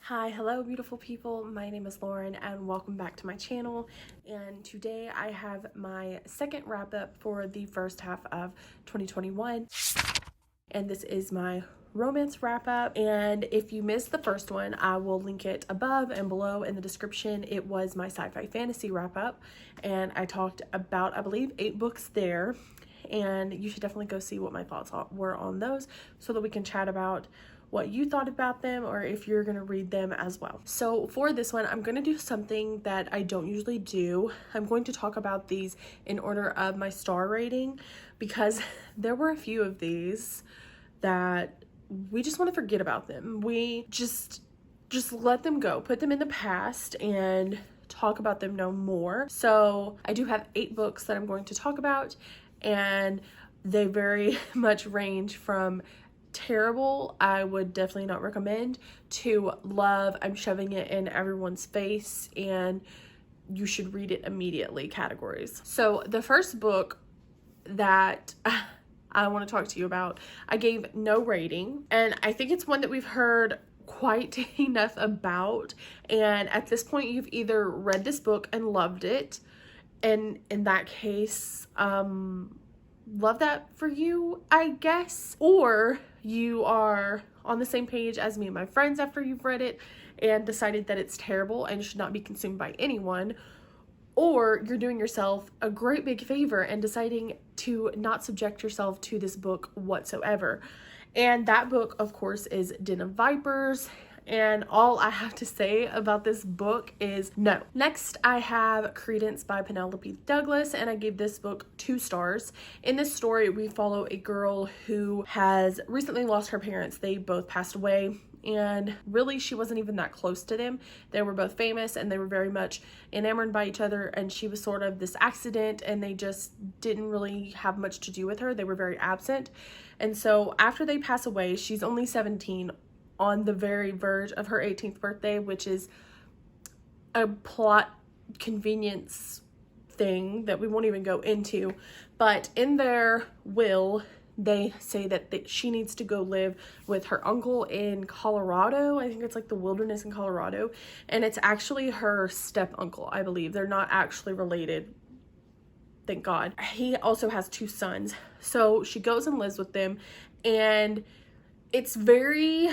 Hi, hello beautiful people. My name is Lauren and welcome back to my channel. And today I have my second wrap up for the first half of 2021. And this is my romance wrap up. And if you missed the first one, I will link it above and below in the description. It was my sci-fi fantasy wrap up. And I talked about, I believe, 8 books there. And you should definitely go see what my thoughts were on those so that we can chat about what you thought about them or if you're gonna read them as well. So for this one, I'm gonna do something that I don't usually do. I'm going to talk about these in order of my star rating because there were a few of these that we just want to forget about them. We just let them go, put them in the past and talk about them no more. So I do have 8 books that I'm going to talk about, and they very much range from terrible, I would definitely not recommend, to love, I'm shoving it in everyone's face and you should read it immediately categories. So the first book that I want to talk to you about, I gave no rating, and I think it's one that we've heard quite enough about, and at this point you've either read this book and loved it, and in that case love that for you, I guess, or you are on the same page as me and my friends after you've read it and decided that it's terrible and should not be consumed by anyone, or you're doing yourself a great big favor and deciding to not subject yourself to this book whatsoever. And that book, of course, is Den of Vipers. And all I have to say about this book is no. Next, I have Credence by Penelope Douglas, and I gave this book 2 stars. In this story, we follow a girl who has recently lost her parents. They both passed away, and really she wasn't even that close to them. They were both famous and they were very much enamored by each other, and she was sort of this accident and they just didn't really have much to do with her. They were very absent. And so after they pass away, she's only 17, on the very verge of her 18th birthday, which is a plot convenience thing that we won't even go into. But in their will, they say that she needs to go live with her uncle in Colorado. I think it's like the wilderness in Colorado. And it's actually her step uncle, I believe. They're not actually related, thank God. He also has 2 sons. So she goes and lives with them, and it's very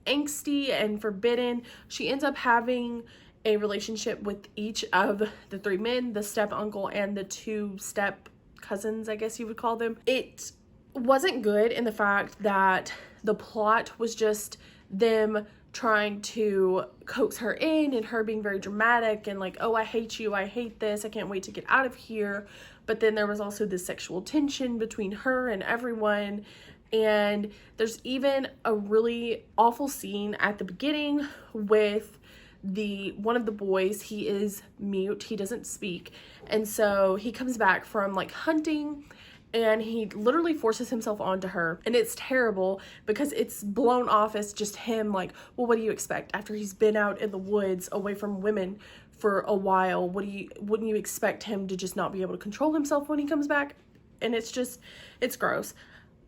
angsty and forbidden. She ends up having a relationship with each of the 3 men, the step uncle and the 2 step cousins, I guess you would call them. It wasn't good in the fact that the plot was just them trying to coax her in and her being very dramatic and like, oh, I hate you, I hate this, I can't wait to get out of here. But then there was also this sexual tension between her and everyone. And there's even a really awful scene at the beginning with one of the boys. He is mute, he doesn't speak, and so he comes back from like hunting and he literally forces himself onto her, and it's terrible because it's blown off as just him like, well, what do you expect after he's been out in the woods away from women for a while? Wouldn't you expect him to just not be able to control himself when he comes back? And it's gross.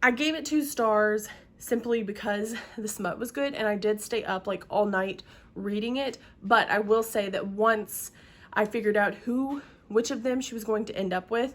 I gave it 2 stars simply because the smut was good, and I did stay up like all night reading it. But I will say that once I figured out which of them she was going to end up with,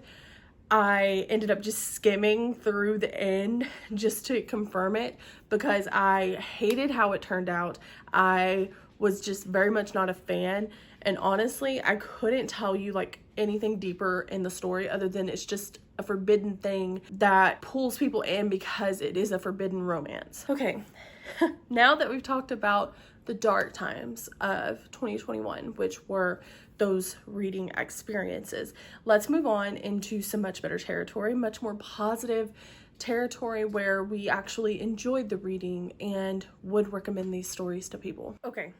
I ended up just skimming through the end just to confirm it because I hated how it turned out. I was just very much not a fan, and honestly, I couldn't tell you like anything deeper in the story other than it's just a forbidden thing that pulls people in because it is a forbidden romance. Okay, now that we've talked about the dark times of 2021, which were those reading experiences, let's move on into some much better territory, much more positive territory where we actually enjoyed the reading and would recommend these stories to people. Okay,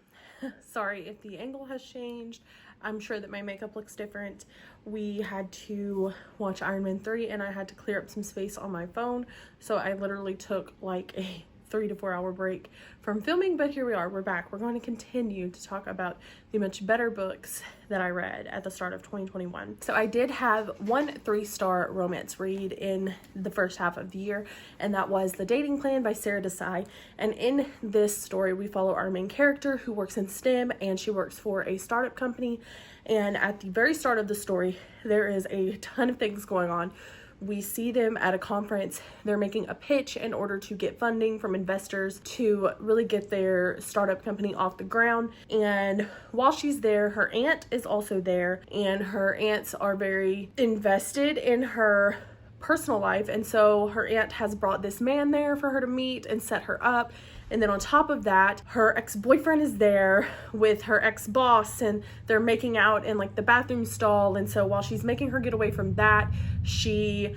sorry if the angle has changed. I'm sure that my makeup looks different. We had to watch Iron Man 3 and I had to clear up some space on my phone, so I literally took like a 3 to 4 hour break from filming, but here we are, we're back. We're going to continue to talk about the much better books that I read at the start of 2021. So I did have one 3-star romance read in the first half of the year, and that was The Dating Plan by Sarah Desai. And in this story, we follow our main character who works in STEM, and she works for a startup company. And at the very start of the story, there is a ton of things going on. We see them at a conference. They're making a pitch in order to get funding from investors to really get their startup company off the ground. And while she's there, her aunt is also there, and her aunts are very invested in her personal life. And so her aunt has brought this man there for her to meet and set her up. And then on top of that, her ex-boyfriend is there with her ex-boss, and they're making out in like the bathroom stall. And so while she's making her get away from that, she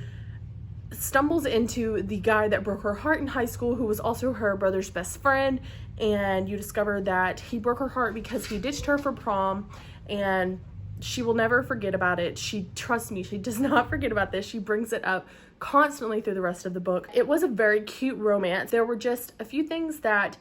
stumbles into the guy that broke her heart in high school, who was also her brother's best friend. And you discover that he broke her heart because he ditched her for prom, and she will never forget about it. Trust me, she does not forget about this. She brings it up constantly through the rest of the book. It was a very cute romance. There were just a few things that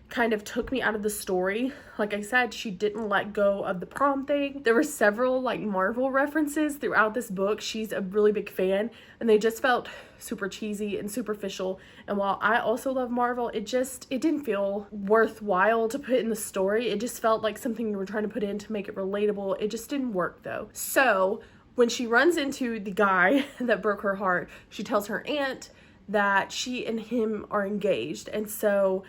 kind of took me out of the story. Like I said, she didn't let go of the prom thing. There were several like Marvel references throughout this book. She's a really big fan, and they just felt super cheesy and superficial. And while I also love Marvel, it didn't feel worthwhile to put in the story. It just felt like something you were trying to put in to make it relatable. It just didn't work though. So when she runs into the guy that broke her heart, she tells her aunt that she and him are engaged. And so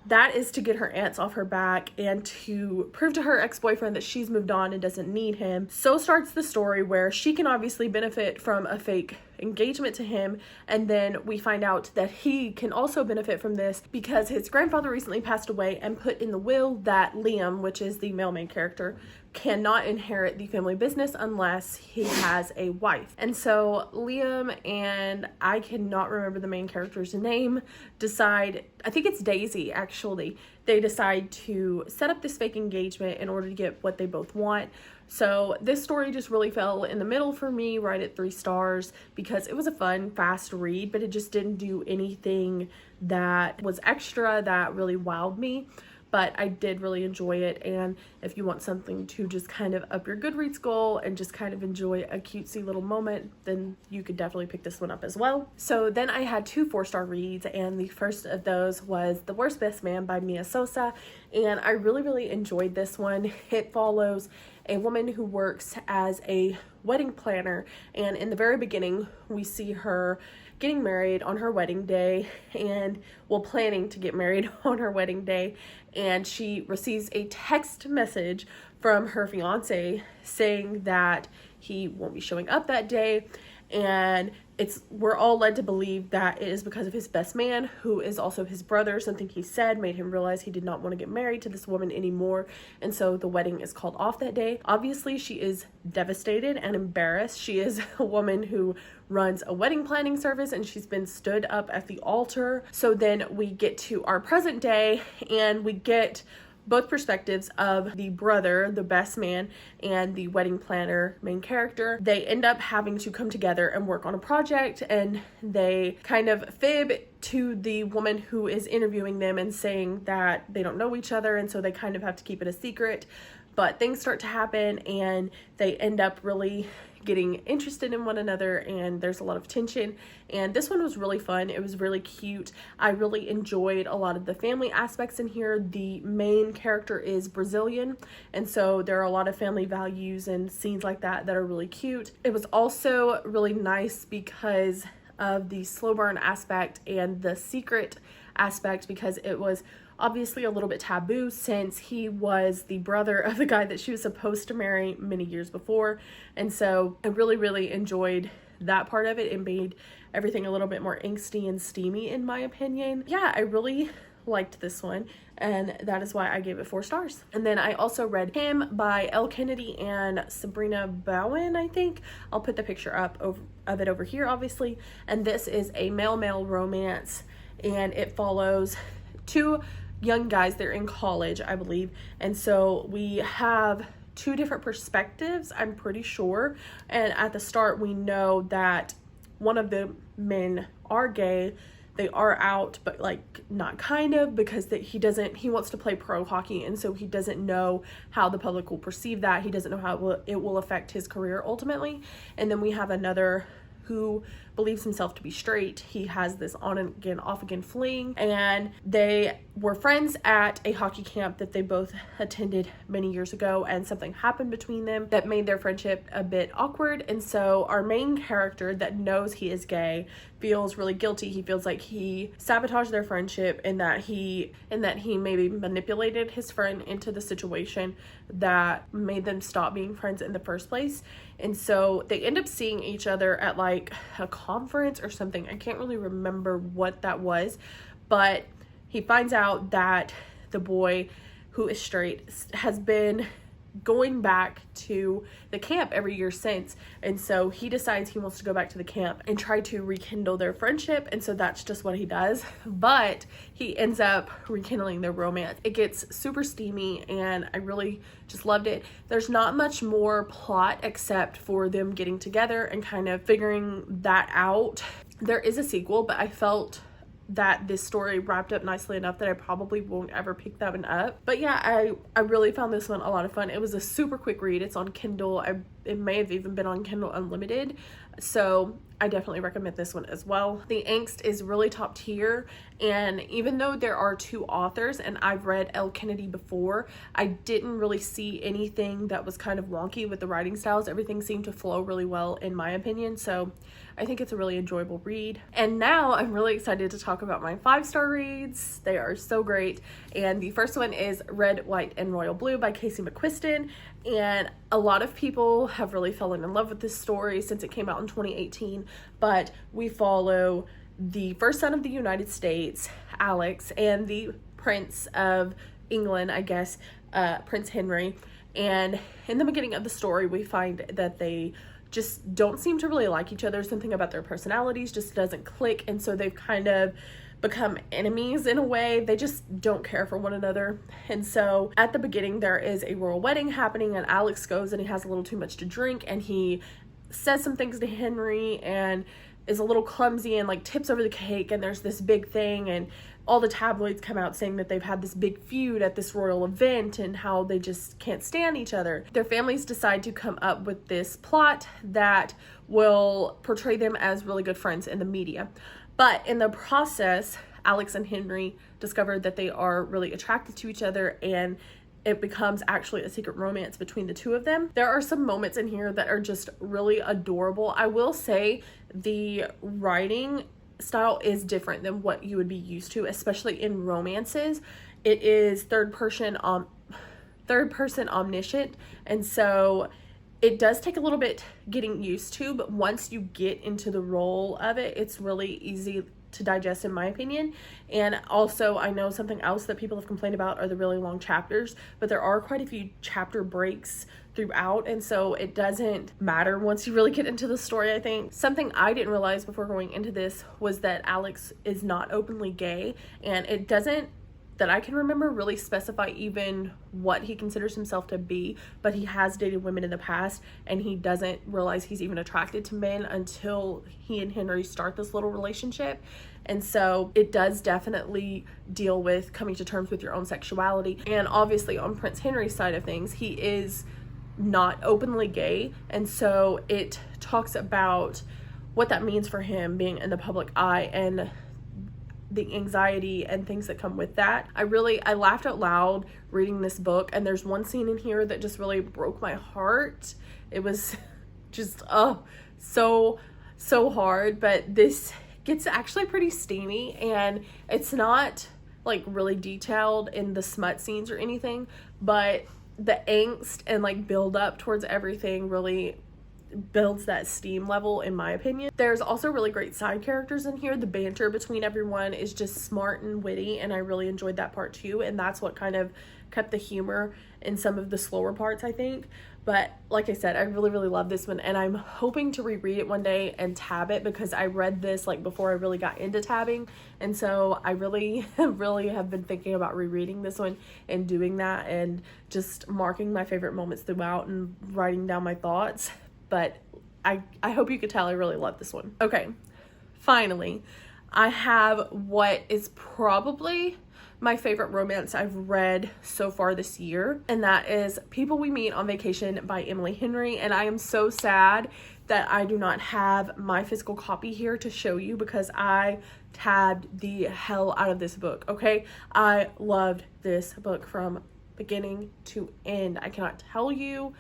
that is to get her aunts off her back and to prove to her ex-boyfriend that she's moved on and doesn't need him. So starts the story, where she can obviously benefit from a fake engagement to him, and then we find out that he can also benefit from this because his grandfather recently passed away and put in the will that Liam, which is the male main character, cannot inherit the family business unless he has a wife. And so Liam and I cannot remember the main character's name decide, I think it's Daisy actually, they decide to set up this fake engagement in order to get what they both want. So this story just really fell in the middle for me, right at 3 stars, because it was a fun, fast read, but it just didn't do anything that was extra that really wowed me. But I did really enjoy it, and if you want something to just kind of up your Goodreads goal and just kind of enjoy a cutesy little moment, then you could definitely pick this one up as well. So then I had 2 4-star reads, and the first of those was The Worst Best Man by Mia Sosa, and I really enjoyed this one. It follows a woman who works as a wedding planner, and in the very beginning we see her getting married on her wedding day, and planning to get married on her wedding day, and she receives a text message from her fiance saying that he won't be showing up that day, and we're all led to believe that it is because of his best man, who is also his brother. Something he said made him realize he did not want to get married to this woman anymore, and so the wedding is called off that day. Obviously, she is devastated and embarrassed. She is a woman who runs a wedding planning service, and she's been stood up at the altar. So then we get to our present day, and we get both perspectives of the brother, the best man, and the wedding planner main character. They end up having to come together and work on a project, and they kind of fib to the woman who is interviewing them and saying that they don't know each other, and so they kind of have to keep it a secret. But things start to happen, and they end up really getting interested in one another, and there's a lot of tension. And this one was really fun. It was really cute. I really enjoyed a lot of the family aspects in here. The main character is Brazilian, and so there are a lot of family values and scenes like that that are really cute. It was also really nice because of the slow burn aspect and the secret aspect, because it was obviously a little bit taboo since he was the brother of the guy that she was supposed to marry many years before. And so I really enjoyed that part of it. It made everything a little bit more angsty and steamy, in my opinion. Yeah, I really liked this one, and that is why I gave it 4 stars. And then I also read Him by Elle Kennedy and Sabrina Bowen, I think. I'll put the picture up of it over here, obviously. And this is a male-male romance, and it follows 2 young guys. They're in college, I believe, and so we have 2 different perspectives, I'm pretty sure. And at the start we know that one of the men are gay, they are out, but like not kind of, because he wants to play pro hockey, and so he doesn't know how the public will perceive that. He doesn't know how it will affect his career ultimately. And then we have another who believes himself to be straight. He has this on and again, off again fling, and they were friends at a hockey camp that they both attended many years ago, and something happened between them that made their friendship a bit awkward. And so our main character that knows he is gay feels really guilty. He feels like he sabotaged their friendship, and that he maybe manipulated his friend into the situation that made them stop being friends in the first place. And so they end up seeing each other at like a conference or something. I can't really remember what that was, but he finds out that the boy who is straight has been going back to the camp every year since, and so he decides he wants to go back to the camp and try to rekindle their friendship. And so that's just what he does, but he ends up rekindling their romance. It gets super steamy, and I really just loved it. There's not much more plot except for them getting together and kind of figuring that out. There is a sequel, but I felt that this story wrapped up nicely enough that I probably won't ever pick that one up. But yeah, I really found this one a lot of fun. It was a super quick read. It's on Kindle. It may have even been on Kindle Unlimited, so I definitely recommend this one as well. The angst is really top tier, and even though there are two authors and I've read Elle Kennedy before, I didn't really see anything that was kind of wonky with the writing styles. Everything seemed to flow really well in my opinion, so I think it's a really enjoyable read. And now I'm really excited to talk about my 5-star reads. They are so great. And the first one is Red, White, and Royal Blue by Casey Mcquiston. And a lot of people have really fallen in love with this story since it came out in 2018. But we follow the first son of the United States, Alex, and the Prince of England, I guess, Prince Henry. And in the beginning of the story, we find that they just don't seem to really like each other. Something about their personalities just doesn't click, and so they've kind of become enemies in a way. They just don't care for one another. And so at the beginning there is a royal wedding happening, and Alex goes and he has a little too much to drink, and he says some things to Henry and is a little clumsy and like tips over the cake, and there's this big thing, and all the tabloids come out saying that they've had this big feud at this royal event and how they just can't stand each other. Their families decide to come up with this plot that will portray them as really good friends in the media. But in the process, Alex and Henry discover that they are really attracted to each other, and it becomes actually a secret romance between the two of them. There are some moments in here that are just really adorable. I will say the writing style is different than what you would be used to, especially in romances. It is third person omniscient, and so it does take a little bit getting used to, but once you get into the role of it, it's really easy to digest in my opinion. And also, I know something else that people have complained about are the really long chapters, but there are quite a few chapter breaks throughout, and so it doesn't matter once you really get into the story. I think something I didn't realize before going into this was that Alex is not openly gay, and it doesn't, that I can remember, really specify even what he considers himself to be, but he has dated women in the past, and he doesn't realize he's even attracted to men until he and Henry start this little relationship. And so it does definitely deal with coming to terms with your own sexuality. And obviously on Prince Henry's side of things, he is not openly gay, and so it talks about what that means for him being in the public eye and the anxiety and things that come with that. I laughed out loud reading this book, and there's one scene in here that just really broke my heart. It was just so hard, but this gets actually pretty steamy, and it's not like really detailed in the smut scenes or anything, but the angst and like build up towards everything really builds that steam level in my opinion. There's also really great side characters in here. The banter between everyone is just smart and witty, and I really enjoyed that part too, and that's what kind of kept the humor in some of the slower parts, I think. But like I said, I really love this one, and I'm hoping to reread it one day and tab it, because I read this like before I really got into tabbing, and so I really have been thinking about rereading this one and doing that and just marking my favorite moments throughout and writing down my thoughts. But I hope you could tell I really love this one. Okay, finally, I have what is probably my favorite romance I've read so far this year, and that is People We Meet on Vacation by Emily Henry. And I am so sad that I do not have my physical copy here to show you, because I tabbed the hell out of this book, okay? I loved this book from beginning to end. I cannot tell you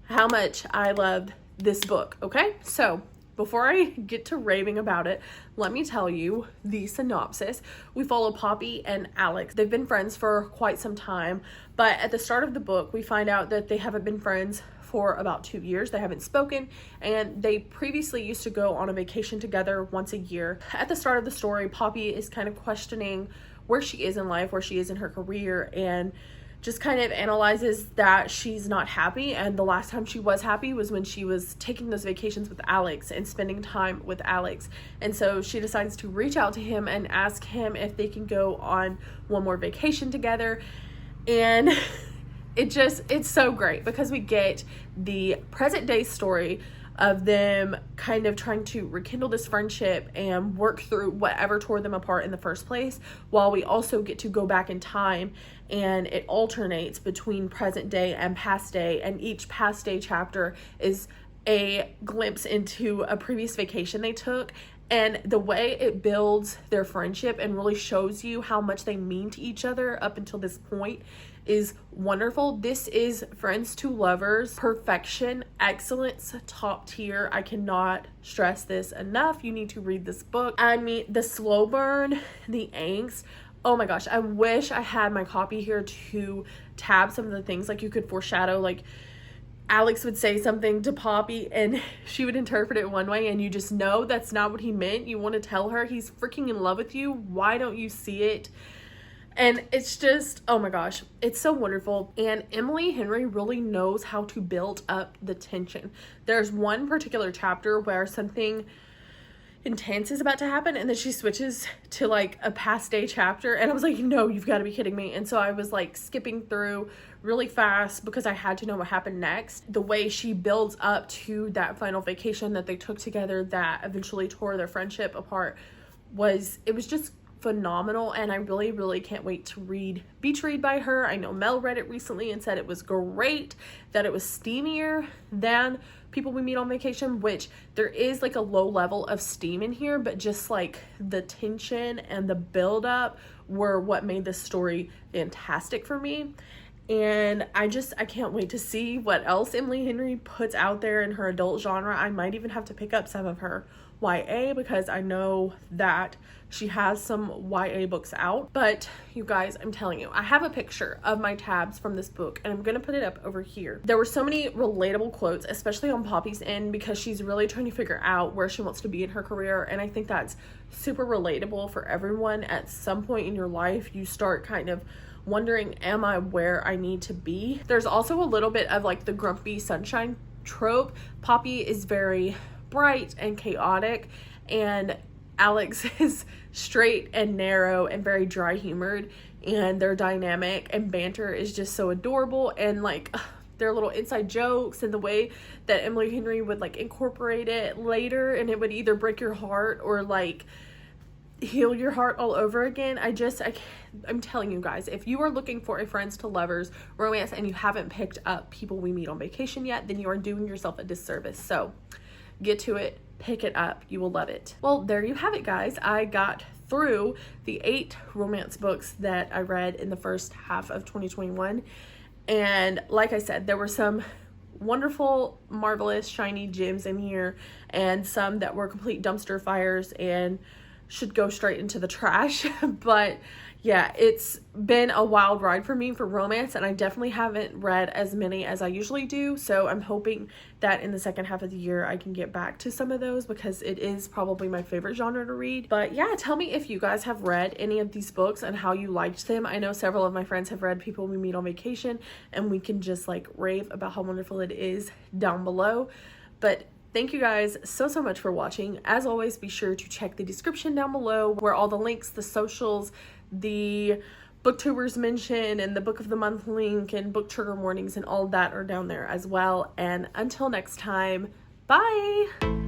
how much I loved this book, okay? So before I get to raving about it, let me tell you the synopsis. We follow Poppy and Alex. They've been friends for quite some time, but at the start of the book, we find out that they haven't been friends for about 2 years. They haven't spoken, and they previously used to go on a vacation together once a year. At the start of the story, Poppy is kind of questioning where she is in life, where she is in her career, and just kind of analyzes that she's not happy. And the last time she was happy was when she was taking those vacations with Alex and spending time with Alex. And so she decides to reach out to him and ask him if they can go on one more vacation together. And it's so great, because we get the present day story of them kind of trying to rekindle this friendship and work through whatever tore them apart in the first place, while we also get to go back in time, and it alternates between present day and past day, and each past day chapter is a glimpse into a previous vacation they took. And the way it builds their friendship and really shows you how much they mean to each other up until this point is wonderful. This is friends to lovers perfection, excellence, top tier. I cannot stress this enough. You need to read this book. I mean, the slow burn, the angst. Oh my gosh, I wish I had my copy here to tab some of the things. Like, you could foreshadow, like Alex would say something to Poppy and she would interpret it one way, and you just know that's not what he meant. You want to tell her he's freaking in love with you. Why don't you see it? And it's just, oh my gosh, it's so wonderful. And Emily Henry really knows how to build up the tension. There's one particular chapter where something intense is about to happen, and then she switches to like a past day chapter, and I was like, no, you've got to be kidding me. And so I was like skipping through really fast because I had to know what happened next. The way she builds up to that final vacation that they took together that eventually tore their friendship apart was just phenomenal. And I really can't wait to read Beach Read by her. I know Mel read it recently and said it was great, that it was steamier than People We Meet on Vacation, which there is like a low level of steam in here, but just like the tension and the build up were what made this story fantastic for me. And I can't wait to see what else Emily Henry puts out there in her adult genre. I might even have to pick up some of her YA, because I know that she has some YA books out. But you guys, I'm telling you, I have a picture of my tabs from this book, and I'm gonna put it up over here. There were so many relatable quotes, especially on Poppy's end, because she's really trying to figure out where she wants to be in her career. And I think that's super relatable for everyone. At some point in your life, you start kind of wondering, am I where I need to be? There's also a little bit of like the grumpy sunshine trope. Poppy is very bright and chaotic, and Alex is straight and narrow and very dry humored, and their dynamic and banter is just so adorable. And like their little inside jokes and the way that Emily Henry would like incorporate it later, and it would either break your heart or like heal your heart all over again. I'm telling you guys, if you are looking for a friends to lovers romance and you haven't picked up People We Meet on Vacation yet, then you are doing yourself a disservice. So get to it, pick it up, you will love it. Well, there you have it, guys. I got through the 8 romance books that I read in the first half of 2021, and like I said, there were some wonderful, marvelous, shiny gems in here, and some that were complete dumpster fires and should go straight into the trash. But yeah, it's been a wild ride for me for romance, and I definitely haven't read as many as I usually do. So I'm hoping that in the second half of the year I can get back to some of those, because it is probably my favorite genre to read. But yeah, tell me if you guys have read any of these books and how you liked them. I know several of my friends have read People We Meet on Vacation, and we can just like rave about how wonderful it is down below. But thank you guys so much for watching. As always, be sure to check the description down below where all the links, the socials, the Booktubers Mentioned, and the Book of the Month link, and book trigger warnings, and all that are down there as well. And until next time, bye!